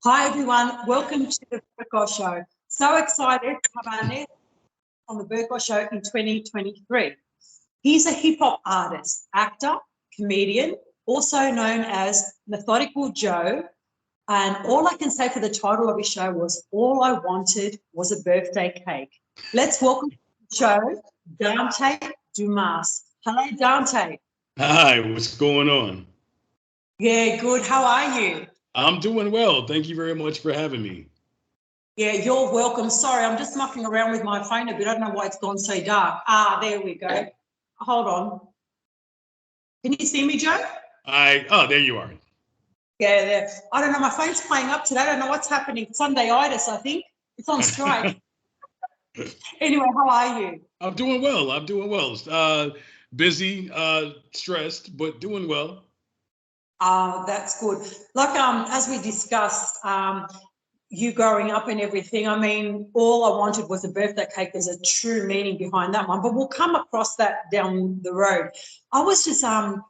Hi everyone, welcome to the Verkos Show. So excited to have Anastasia on the Verkos Show in 2023. He's a hip hop artist, actor, comedian, also known as Mythodical Joe. And all I can say for the title of his show was All I Wanted Was a Birthday Cake. Let's welcome to the show, Dante Dumas. Hello, Dante. Hi, what's going on? Yeah, good. How are you? I'm doing well. Thank you very much for having me. Yeah, you're welcome. Sorry, I'm just mucking around with my phone a bit. I don't know why it's gone so dark. There we go. Hold on. Can you see me, Joe? There you are. Yeah, there. I don't know. My phone's playing up today. I don't know what's happening. Sunday-itis, I think. It's on strike. Anyway, how are you? I'm doing well. I'm doing well. Busy, stressed, but doing well. That's good. Like as we discussed, you growing up and everything, I mean, all I wanted was a birthday cake. There's a true meaning behind that one, but we'll come across that down the road. I was just so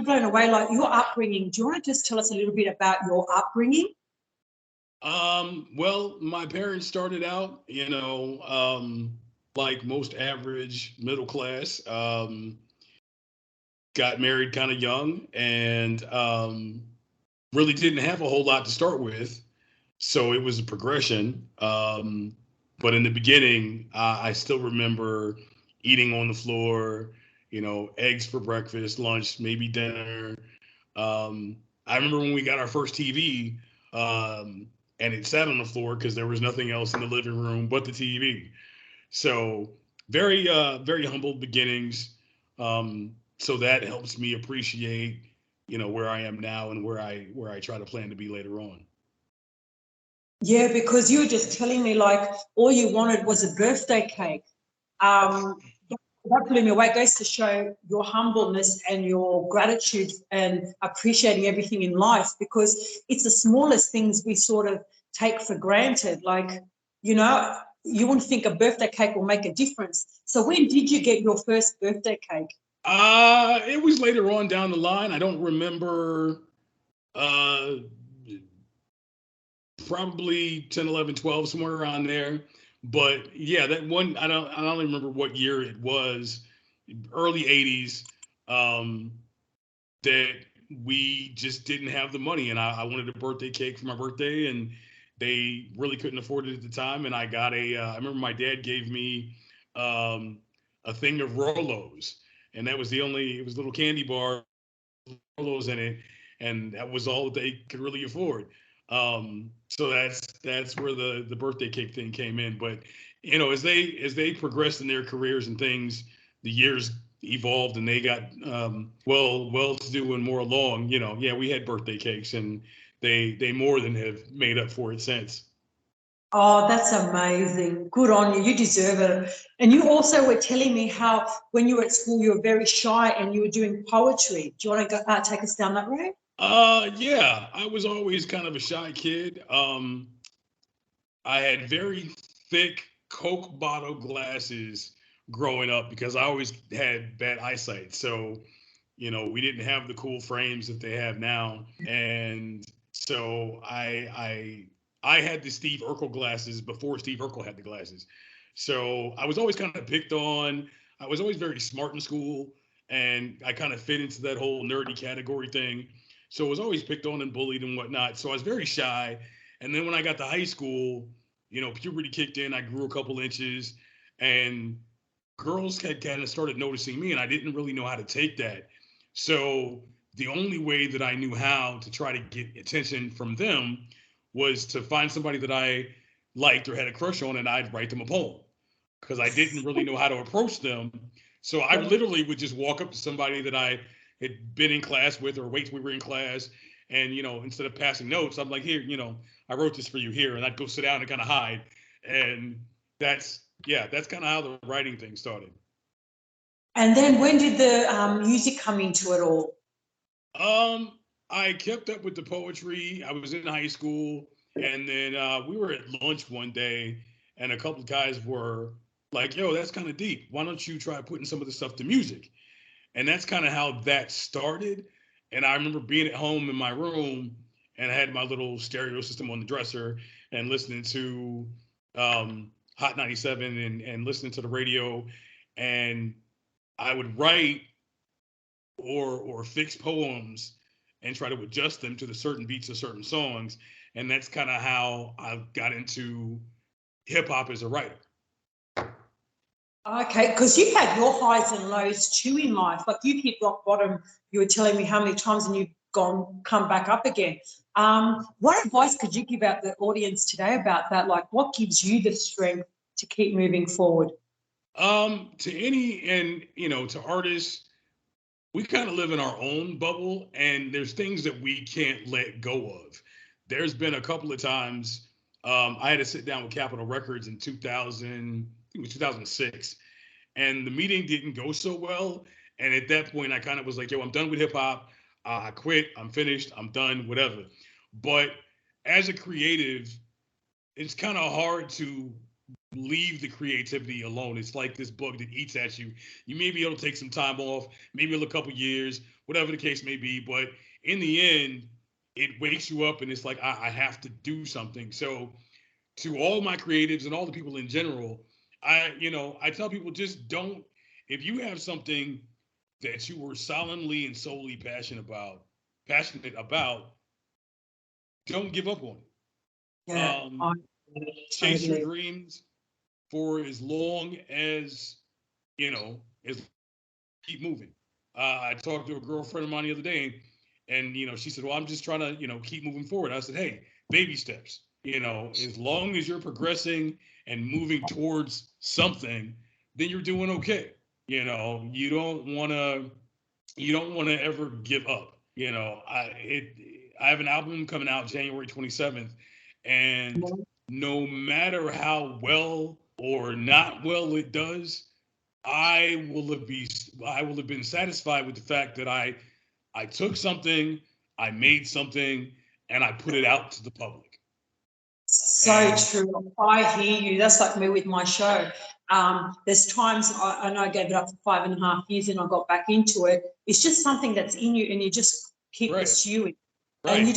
blown away, like your upbringing. Do you want to just tell us a little bit about your upbringing? Well, my parents started out, like most average middle class. Got married kind of young and really didn't have a whole lot to start with. So it was a progression. But in the beginning, I still remember eating on the floor, eggs for breakfast, lunch, maybe dinner. I remember when we got our first TV, and it sat on the floor because there was nothing else in the living room but the TV. So very humble beginnings. So that helps me appreciate, where I am now and where I try to plan to be later on. Yeah, because you were just telling me like all you wanted was a birthday cake. Um, that blew me away. It goes to show your humbleness and your gratitude and appreciating everything in life because it's the smallest things we sort of take for granted. Like, you wouldn't think a birthday cake will make a difference. So when did you get your first birthday cake? It was later on down the line. I don't remember. Uh, Probably 10, 11, 12, somewhere around there. But yeah, that one, I don't remember what year it was, early 80s, um, that we just didn't have the money. And I wanted a birthday cake for my birthday, and they really couldn't afford it at the time. And I remember my dad gave me um, a thing of Rolos. And it was a little candy bar Rolos in it, and that was all that they could really afford. So that's where the birthday cake thing came in. But as they progressed in their careers and things, the years evolved and they got well to do and more along. Yeah, we had birthday cakes and they more than have made up for it since. Oh, that's amazing. Good on you. You deserve it. And you also were telling me how when you were at school, you were very shy and you were doing poetry. Do you want to take us down that road? Yeah, I was always kind of a shy kid. I had very thick Coke bottle glasses growing up because I always had bad eyesight. So, we didn't have the cool frames that they have now. And so I had the Steve Urkel glasses before Steve Urkel had the glasses. So I was always kind of picked on. I was always very smart in school and I kind of fit into that whole nerdy category thing. So I was always picked on and bullied and whatnot. So I was very shy. And then when I got to high school, puberty kicked in. I grew a couple inches, and girls had kind of started noticing me, and I didn't really know how to take that. So the only way that I knew how to try to get attention from them was to find somebody that I liked or had a crush on, and I'd write them a poem because I didn't really know how to approach them. So I literally would just walk up to somebody that I had been in class with or wait till we were in class. And, instead of passing notes, I'm like, here, I wrote this for you here. And I'd go sit down and kind of hide. And that's kind of how the writing thing started. And then when did the music come into it all? Um, I kept up with the poetry. I was in high school. And then we were at lunch one day, and a couple of guys were like, yo, that's kind of deep. Why don't you try putting some of the stuff to music? And that's kind of how that started. And I remember being at home in my room and I had my little stereo system on the dresser and listening to Hot 97 and listening to the radio, and I would write or fix poems and try to adjust them to the certain beats of certain songs, and that's kind of how I got into hip hop as a writer. Okay, because you've had your highs and lows too in life. Like you've hit rock bottom. You were telling me how many times, and you've come back up again. What advice could you give out the audience today about that? Like, what gives you the strength to keep moving forward? To any, and to artists, we kind of live in our own bubble, and there's things that we can't let go of. There's been a couple of times I had to sit down with Capitol Records in 2000, I think it was 2006, and the meeting didn't go so well. And at that point, I kind of was like, yo, I'm done with hip hop. I quit. I'm finished. I'm done, whatever. But as a creative, it's kind of hard to leave the creativity alone. It's like this bug that eats at you. You may be able to take some time off, maybe a couple years, whatever the case may be. But in the end, it wakes you up and it's like, I have to do something. So to all my creatives and all the people in general, I tell people, just don't, if you have something that you were solemnly and solely passionate about, don't give up on it. Yeah, Chase your dreams for as long as, as keep moving. I talked to a girlfriend of mine the other day, and she said, well, I'm just trying to, keep moving forward. I said, hey, baby steps. As long as you're progressing and moving towards something, then you're doing okay. You don't want to ever give up. I have an album coming out January 27th, and no matter how well or not well it does, I will have been satisfied with the fact that I took something, I made something, and I put it out to the public. So true. I hear you. That's like me with my show. There's times I know I gave it up for 5.5 years and I got back into it. It's just something that's in you, and you just keep pursuing. Right. And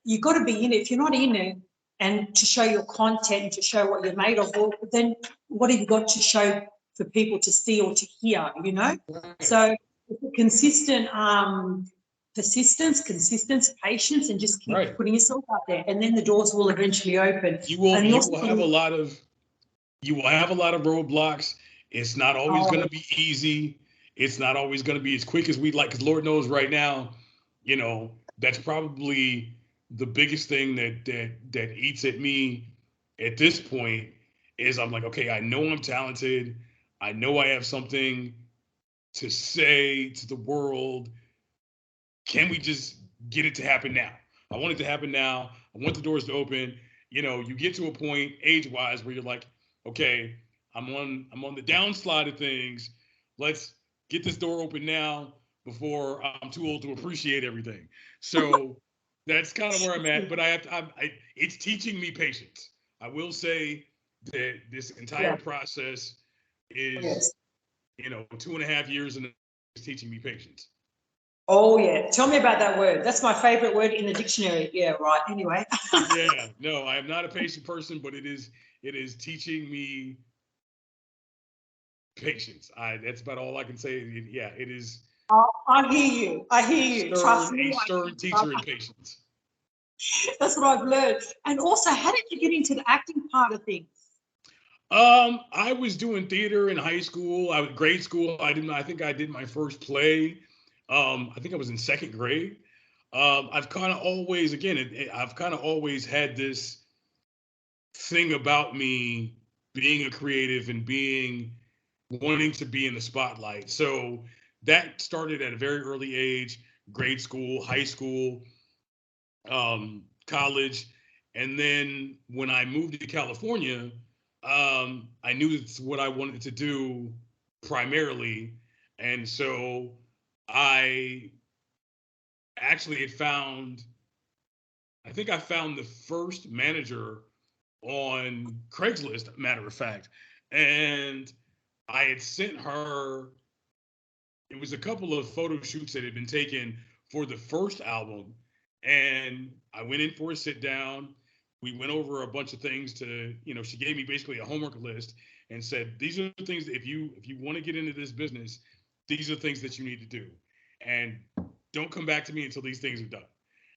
you got to be in it. If you're not in it, and to show your content and to show what you're made of, well, then what have you got to show for people to see or to hear? Right. So consistent persistence, consistency, patience, and just keep putting yourself out there, and then the doors will eventually open. You will have a lot of roadblocks. It's not always going to be easy. It's not always going to be as quick as we'd like, because Lord knows right now, that's probably the biggest thing that eats at me at this point is I'm like, okay, I know I'm talented. I know I have something to say to the world. Can we just get it to happen now? I want it to happen now. I want the doors to open. You get to a point age-wise where you're like, okay, I'm on the downslide of things. Let's get this door open now before I'm too old to appreciate everything. So that's kind of where I'm at. But it's teaching me patience. I will say that this entire process is, 2.5 years, and it's teaching me patience. Oh, yeah. Tell me about that word. That's my favorite word in the dictionary. Yeah, right. Anyway. Yeah, no, I am not a patient person, but it is teaching me patience. That's about all I can say. It is. I hear you. I hear you. Trust me. A stern teacher in patience. That's what I've learned. And also, how did you get into the acting part of things? I was doing theater in high school. Grade school. I think I did my first play. I think I was in second grade. I've kind of always, I've kind of always had this thing about me being a creative and wanting to be in the spotlight. So that started at a very early age, grade school, high school, college. And then when I moved to California, I knew that's what I wanted to do primarily. And so I actually I think I found the first manager on Craigslist, matter of fact. And I had sent her, it was a couple of photo shoots that had been taken for the first album. And I went in for a sit down. We went over a bunch of things to, she gave me basically a homework list and said, these are the things that if you want to get into this business, these are the things that you need to do. And don't come back to me until these things are done.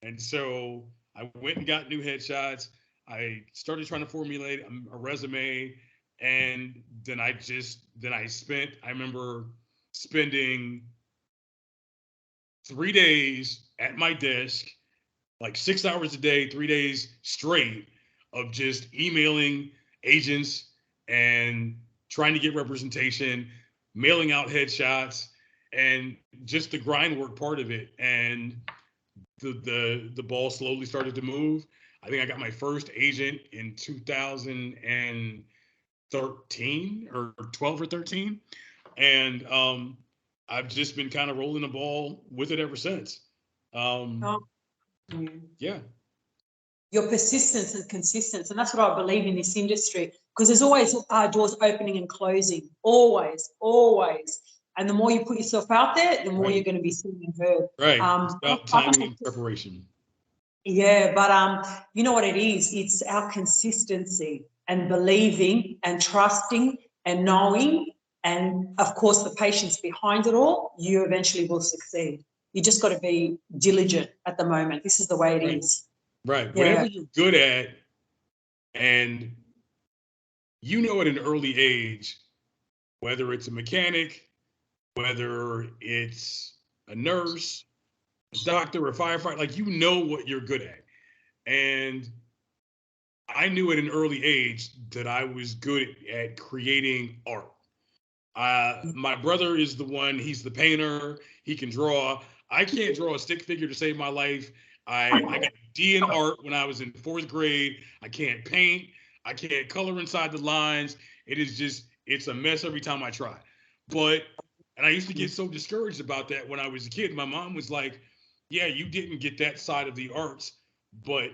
And so I went and got new headshots. I started trying to formulate a resume. And then I remember spending 3 days at my desk, like 6 hours a day, 3 days straight of just emailing agents and trying to get representation, mailing out headshots, and just the grind work part of it. And the ball slowly started to move. I think I got my first agent in 2013 or 12 or 13. And I've just been kind of rolling the ball with it ever since. Oh, Yeah. Your persistence and consistency, and that's what I believe in this industry, because there's always doors opening and closing, always. And the more you put yourself out there, the more Right. you're going to be seen and heard. Right. It's about timing and preparation. Yeah, but you know what it is? It's our consistency and believing and trusting and knowing, and of course the patience behind it all. You eventually will succeed. You just got to be diligent at the moment. This is the way it is. Right. Yeah. Whatever you're good at, and at an early age, whether it's a mechanic, whether it's a nurse, a doctor, a firefighter, like what you're good at. And I knew at an early age that I was good at creating art. My brother is the one, he's the painter, he can draw. I can't draw a stick figure to save my life. I got a D in art when I was in 4th grade. I can't paint. I can't color inside the lines. It's a mess every time I try. And I used to get so discouraged about that when I was a kid. My mom was like, yeah, you didn't get that side of the arts, but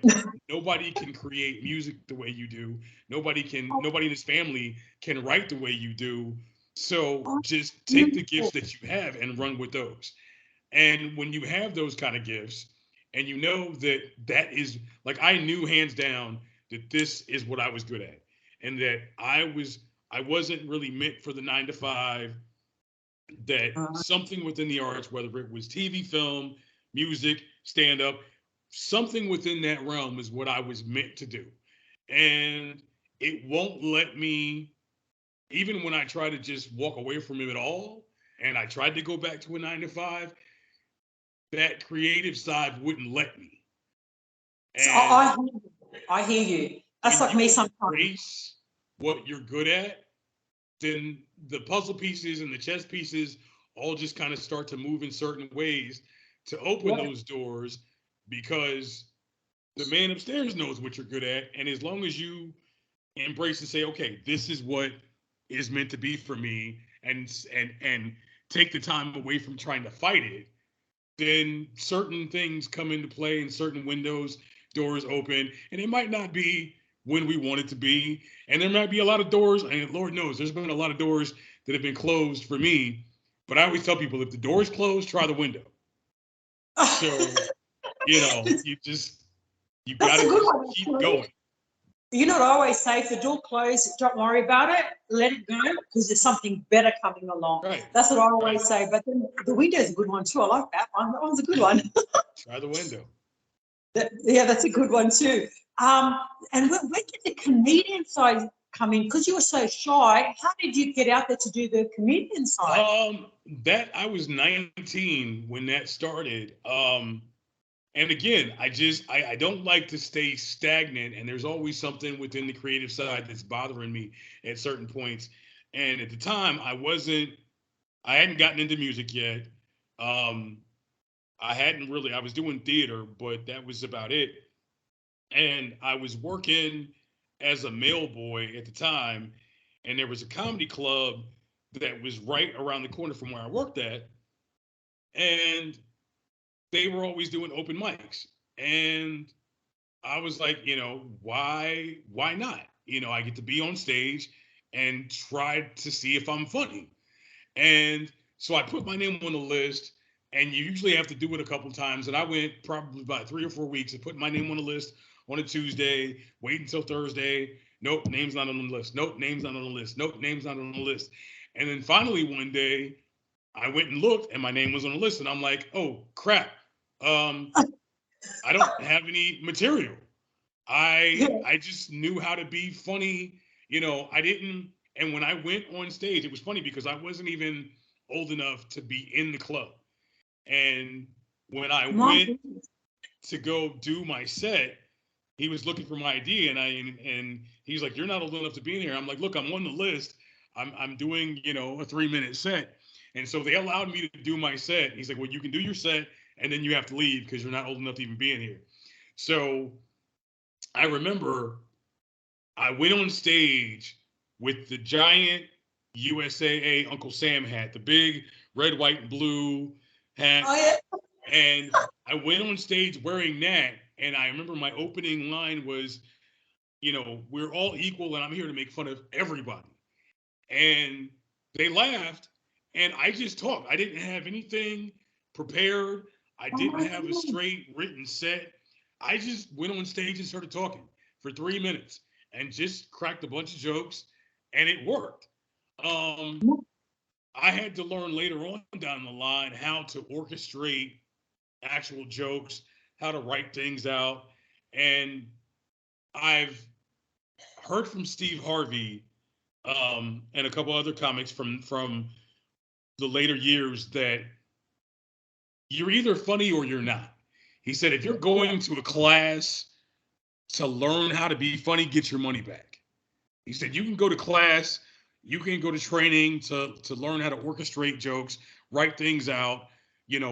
nobody can create music the way you do. Nobody in this family can write the way you do. So just take the gifts that you have and run with those. And when you have those kind of gifts, and that is, like, I knew hands down that this is what I was good at, and that I wasn't really meant for the 9 to 5. That something within the arts, whether it was TV, film, music, stand up, something within that realm is what I was meant to do. And it won't let me, even when I try to just walk away from it at all, and I tried to go back to a 9 to 5, that creative side wouldn't let me. So I hear you. That's like me sometimes. Embrace what you're good at, then the puzzle pieces and the chess pieces all just kind of start to move in certain ways to open those doors, because the man upstairs knows what you're good at. And as long as you embrace and say, okay, this is what is meant to be for me, and take the time away from trying to fight it, then certain things come into play and certain doors open, and it might not be when we want it to be. And there might be a lot of doors, and Lord knows there's been a lot of doors that have been closed for me. But I always tell people, if the door's closed, try the window. So, you got to keep going. You know what I always say? If the door closed, don't worry about it. Let it go, because there's something better coming along. Right. That's what I always say. But then the window's a good one too. I like that one. That one's a good one. Try the window. That's a good one too. And where did the comedian side come in? Because you were so shy. How did you get out there to do the comedian side? That I was 19 when that started. And again, I don't like to stay stagnant, and there's always something within the creative side that's bothering me at certain points. And at the time, I hadn't gotten into music yet. I was doing theater, but that was about it. And I was working as a mail boy at the time, and there was a comedy club that was right around the corner from where I worked at. And they were always doing open mics. And I was like, why not? I get to be on stage and try to see if I'm funny. And so I put my name on the list. and you usually have to do it a couple times. And I went probably about 3 or 4 weeks and put my name on the list on a Tuesday, wait until Thursday. Nope, name's not on the list. Nope, name's not on the list. Nope, name's not on the list. And then finally one day, I went and looked, and my name was on the list, and I'm like, oh crap, I don't have any material. I just knew how to be funny. I didn't. And when I went on stage, it was funny because I wasn't even old enough to be in the club. And when I went to go do my set, he was looking for my ID, and he's like, "You're not old enough to be in here." I'm like, "Look, I'm on the list. I'm doing a 3-minute set." And so they allowed me to do my set. He's like, "Well, you can do your set, and then you have to leave because you're not old enough to even be in here." So I remember I went on stage with the giant USAA Uncle Sam hat, the big red, white, and blue hat. Oh, yeah. And I went on stage wearing that. And I remember my opening line was, we're all equal and I'm here to make fun of everybody. And they laughed. And I just talked. I didn't have anything prepared. I didn't have a straight written set. I just went on stage and started talking for 3 minutes and just cracked a bunch of jokes, and it worked. I had to learn later on down the line how to orchestrate actual jokes, how to write things out, and I've heard from Steve Harvey and a couple other comics from the later years that you're either funny or you're not. He said if you're going to a class to learn how to be funny, get your money back. He said you can go to class, you can go to training to learn how to orchestrate jokes, write things out,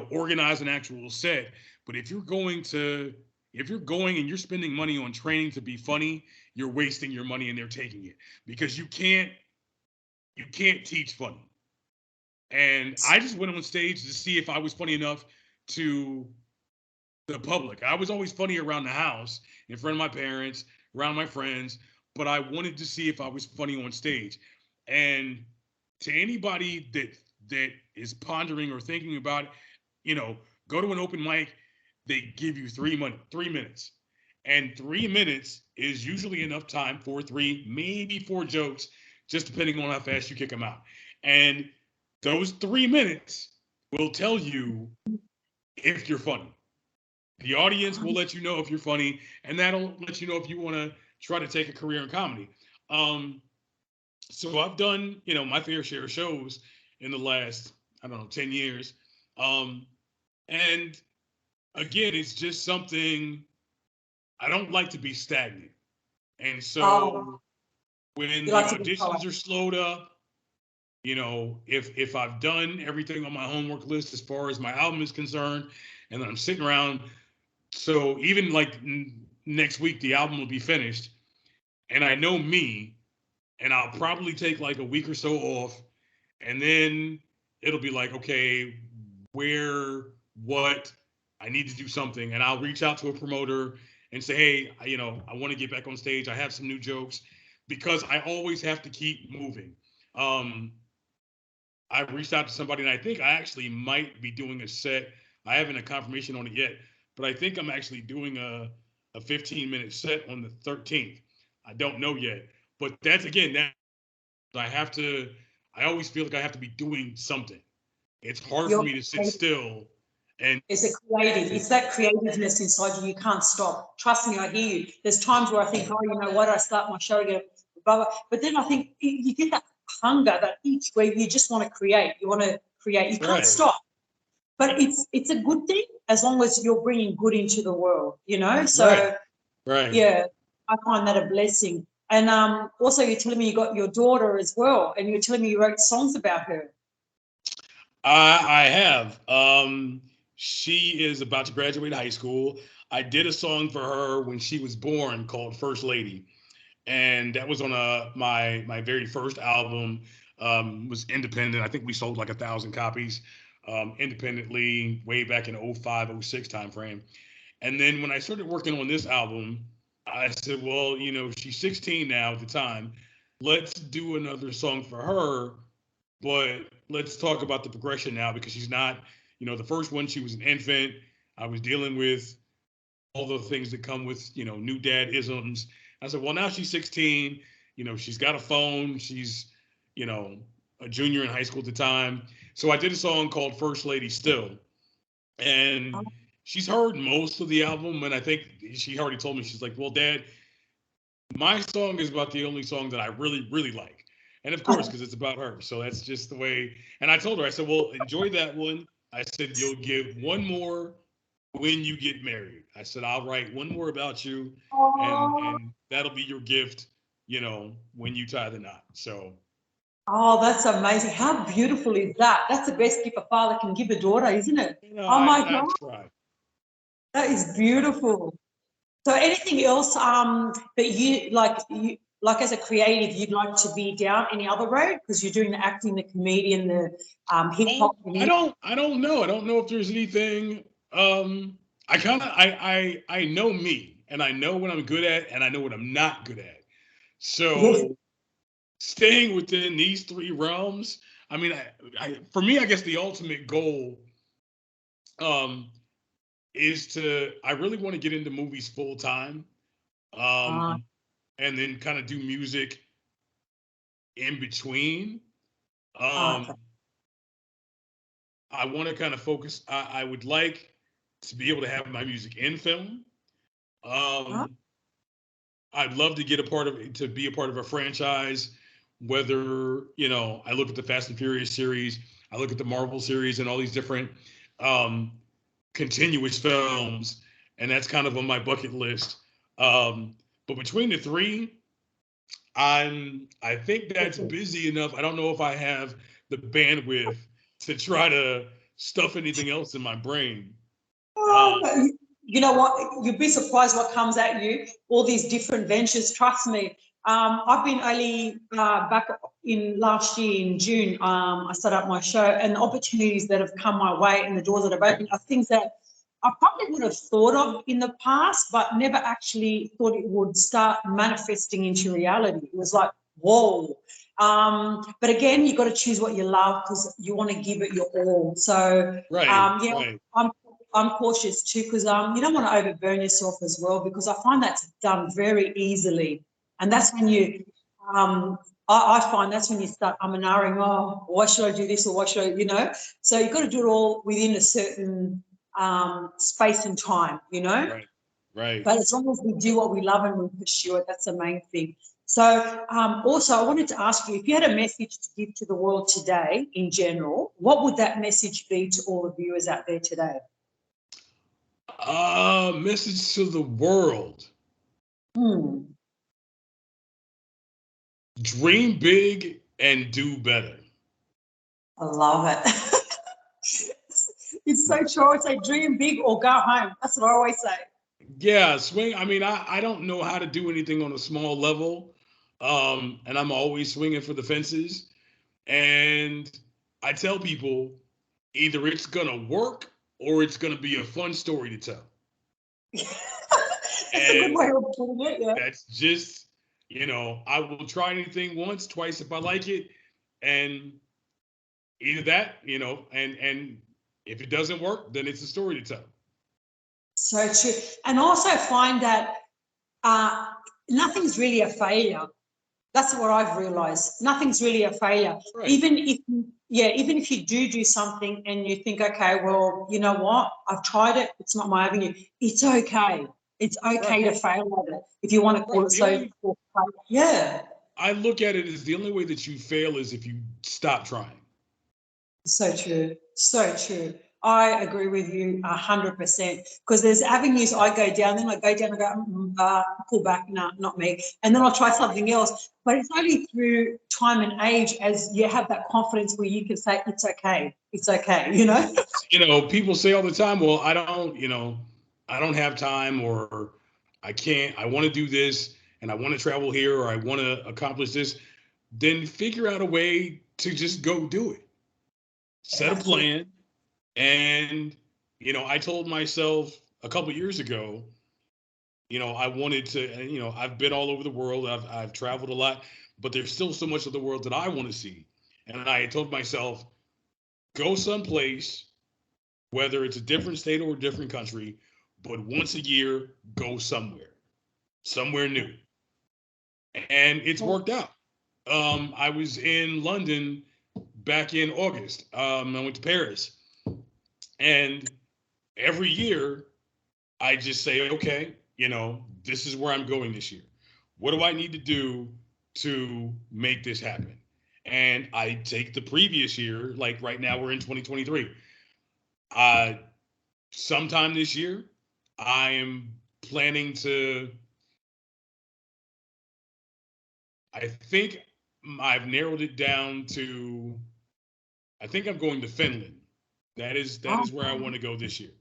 organize an actual set. But if you're going and you're spending money on training to be funny, you're wasting your money and they're taking it because you can't teach funny. And I just went on stage to see if I was funny enough to the public. I was always funny around the house, in front of my parents, around my friends, but I wanted to see if I was funny on stage. And to anybody that is pondering or thinking about it, go to an open mic, they give you 3 minutes. And 3 minutes is usually enough time for 3, maybe 4 jokes, just depending on how fast you kick them out. And those 3 minutes will tell you if you're funny. The audience will let you know if you're funny, and that'll let you know if you want to try to take a career in comedy. So I've done, my fair share of shows in the last, I don't know, 10 years. And again, it's just something I don't like to be stagnant. And so when the auditions are slowed up, if I've done everything on my homework list as far as my album is concerned, and then I'm sitting around, so even like next week, the album will be finished, and I know me, and I'll probably take like a week or so off, and then it'll be like, okay, what, I need to do something, and I'll reach out to a promoter and say, hey, I want to get back on stage. I have some new jokes, because I always have to keep moving. I reached out to somebody, and I think I actually might be doing a set. I haven't a confirmation on it yet, but I think I'm actually doing a 15-minute set on the 13th. I don't know yet, but that's again that I always feel like I have to be doing something. It's hard for me to sit still. And it's that creativeness inside you. You can't stop. Trust me, I hear you. There's times where I think, oh, you know what, I start my show again, blah, blah. But then I think you get that hunger, that itch where you just want to create. You want to create. You can't stop. But it's a good thing as long as you're bringing good into the world, So, yeah, I find that a blessing. And also, you're telling me you got your daughter as well, and you're telling me you wrote songs about her. I have. She is about to graduate high school. I did a song for her when she was born called First Lady, and that was on my very first album. Was independent. I think we sold like 1,000 copies independently way back in 05, 06 timeframe. And then when I started working on this album, I said, well, she's 16 now at the time. Let's do another song for her, but let's talk about the progression now, because she's not, the first one, she was an infant. I was dealing with all the things that come with, new dad isms. I said, well, now she's 16. She's got a phone. She's, a junior in high school at the time. So I did a song called First Lady Still. And she's heard most of the album. And I think she already told me, she's like, well, Dad, my song is about the only song that I really, really like. And of course, because it's about her. So that's just the way. And I told her, I said, well, enjoy that one. I said, you'll give one more when you get married. I said, I'll write one more about you, and that'll be your gift, when you tie the knot. So. Oh, that's amazing. How beautiful is that? That's the best gift a father can give a daughter, isn't it? I try. That is beautiful. So anything else that you like as a creative, you'd like to be down any other road? Because you're doing the acting, the comedian, the hip hop. I don't know. I don't know if there's anything. I know me, and I know what I'm good at, and I know what I'm not good at. So staying within these three realms, I mean, for me, I guess the ultimate goal is I really want to get into movies full time, and then kind of do music in between. I want to kind of focus. I would like to be able to have my music in film. I'd love to be a part of a franchise, whether, I look at the Fast and Furious series, I look at the Marvel series and all these different continuous films, and that's kind of on my bucket list. But between the three, I think that's busy enough. I don't know if I have the bandwidth to try to stuff anything else in my brain. You know what? You'd be surprised what comes at you. All these different ventures. Trust me. I've been only back in last year in June. I started up my show, and the opportunities that have come my way and the doors that have opened are things that I probably would have thought of in the past, but never actually thought it would start manifesting into reality. It was like, whoa. But again, you've got to choose what you love because you want to give it your all. So, right. I'm cautious too because you don't want to overburn yourself as well, because I find that's done very easily. And that's when I find that's when you start umming, oh, why should I do this or why should I, So you've got to do it all within a certain space and time, Right. But as long as we do what we love and we pursue it, that's the main thing. So also I wanted to ask you, if you had a message to give to the world today in general, what would that message be to all the viewers out there today? Message to the world. Dream big and do better. I love it. It's so true. I say dream big or go home. That's what I always say. Yeah, swing. I mean, I don't know how to do anything on a small level. And I'm always swinging for the fences. And I tell people either it's going to work or it's going to be a fun story to tell. That's a good way of putting it, yeah. That's just, I will try anything once, twice if I like it. And either that, and if it doesn't work, then it's a story to tell. So true. And also find that nothing's really a failure. That's what I've realized. Nothing's really a failure. Right. Even if you do something and you think, okay, well, you know what? I've tried it. It's not my avenue. It's okay. It's okay to fail at it. If you want to call it so. Yeah. I look at it as the only way that you fail is if you stop trying. So true. So true. I agree with you 100%, because there's avenues I go down, then I go down and go, pull back, no, not me. And then I'll try something else. But it's only through time and age as you have that confidence where you can say, it's okay, people say all the time, well, I don't have time, or I can't, I want to do this and I want to travel here, or I want to accomplish this. Then figure out a way to just go do it. Set a plan. And, I told myself a couple of years ago, I wanted to, I've been all over the world. I've traveled a lot, but there's still so much of the world that I want to see. And I told myself, go someplace whether it's a different state or a different country, but once a year, go somewhere new. And it's worked out. I was in London back in August. I went to Paris. And every year, I just say, okay, this is where I'm going this year. What do I need to do to make this happen? And I take the previous year, like right now we're in 2023. Sometime this year, I am planning to, I think I've narrowed it down to, I think I'm going to Finland. That is where I want to go this year.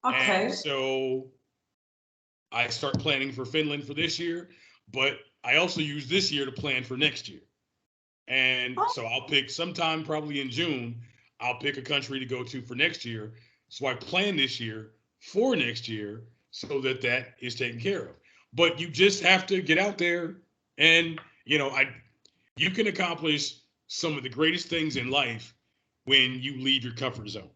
Okay. And so I start planning for Finland for this year, but I also use this year to plan for next year. And so I'll pick sometime probably in June, I'll pick a country to go to for next year. So I plan this year for next year so that that is taken care of. But you just have to get out there and, you can accomplish some of the greatest things in life when you leave your comfort zone.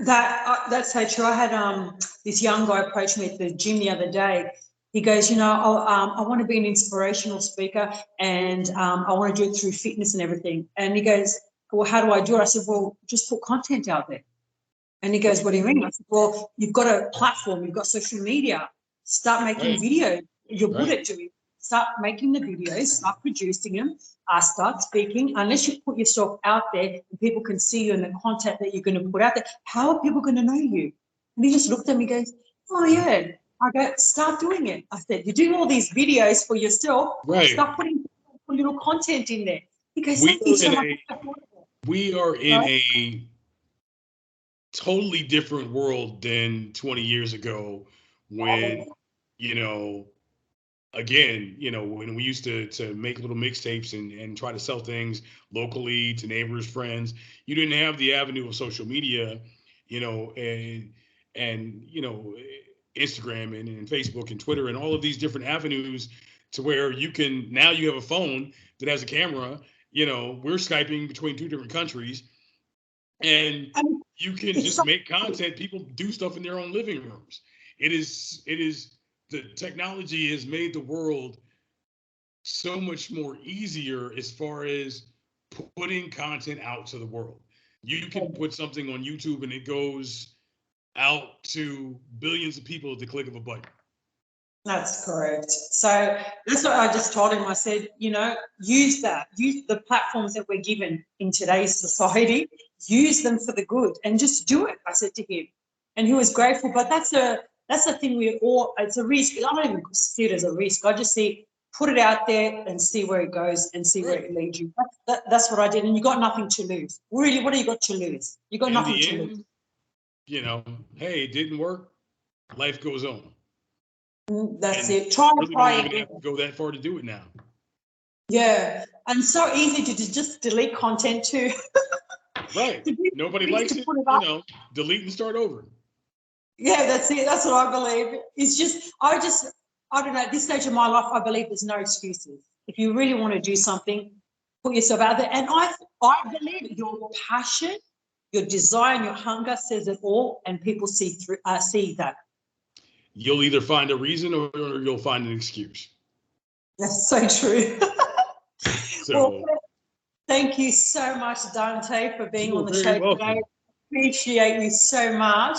That's so true. I had this young guy approach me at the gym the other day. He goes, I want to be an inspirational speaker, and I want to do it through fitness and everything. And he goes, well, how do I do it? I said, well, just put content out there. And he goes, what do you mean? I said, well, you've got a platform, you've got social media. Start making videos. You're good at doing it. Start making the videos, start producing them, start speaking. Unless you put yourself out there and people can see you and the content that you're going to put out there, how are people going to know you? And he just looked at me and goes, oh, yeah. I go, start doing it. I said, you're doing all these videos for yourself. Right. Start putting little content in there. He goes, thank you so much. We are in a totally different world than 20 years ago when, again, when we used to make little mixtapes and try to sell things locally to neighbors, friends. You didn't have the avenue of social media, and Instagram and Facebook and Twitter and all of these different avenues to where you have a phone that has a camera. We're Skyping between two different countries, and you can just make content. People do stuff in their own living rooms. It is the technology has made the world so much more easier as far as putting content out to the world. You can put something on YouTube and it goes out to billions of people at the click of a button. That's correct. So that's what I just told him. I said, use the platforms that we're given in today's society, use them for the good and just do it, I said to him. And he was grateful. But that's the thing it's a risk. I don't even see it as a risk. I just see, put it out there and see where it goes and see where it leads you. That's what I did. And you got nothing to lose. Really, what do you got to lose? You got nothing to lose. Hey, it didn't work. Life goes on. That's it. Try really don't even have to go that far to do it now. Yeah, and so easy to just delete content too. Right. Nobody likes it. Delete and start over. Yeah, that's it. That's what I believe. It's just, I don't know. At this stage of my life, I believe there's no excuses. If you really want to do something, put yourself out there. And I believe your passion, your desire, and your hunger says it all, and people see that. You'll either find a reason or you'll find an excuse. That's so true. Well, thank you so much, Dante, for being on the show today. Appreciate you so much.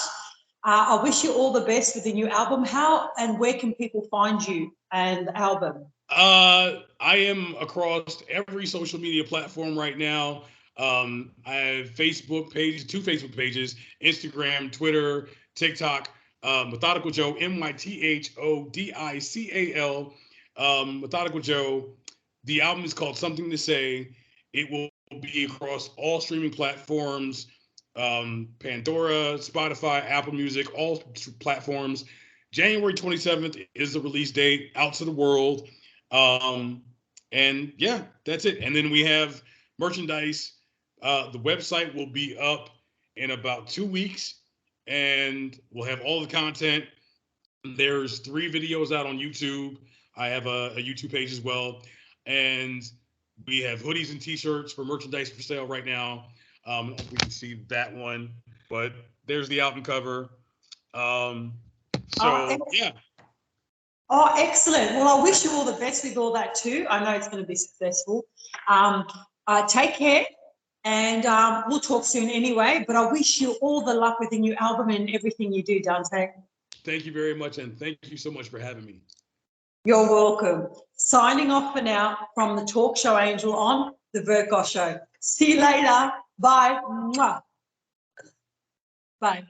I wish you all the best with the new album. How and where can people find you and the album? I am across every social media platform right now. I have Facebook pages, 2 Facebook pages, Instagram, Twitter, TikTok. Mythodical Joe, MYTHODICAL, Mythodical Joe. The album is called Something to Say. It will be across all streaming platforms, Pandora, Spotify, Apple Music, all platforms. January 27th is the release date, out to the world. And yeah, that's it. And then we have merchandise. The website will be up in about 2 weeks. And we'll have all the content. There's 3 videos out on YouTube. I have a YouTube page as well. And we have hoodies and t-shirts for merchandise for sale right now. We can see that one, but there's the album cover. Yeah. Oh, excellent. Well, I wish you all the best with all that too. I know it's going to be successful. Take care, and we'll talk soon anyway, but I wish you all the luck with the new album and everything you do, Dante. Thank you very much, and thank you so much for having me. You're welcome. Signing off for now from the Talk Show Angel on the Verkos Show. See you later. Bye. Mwah. Bye.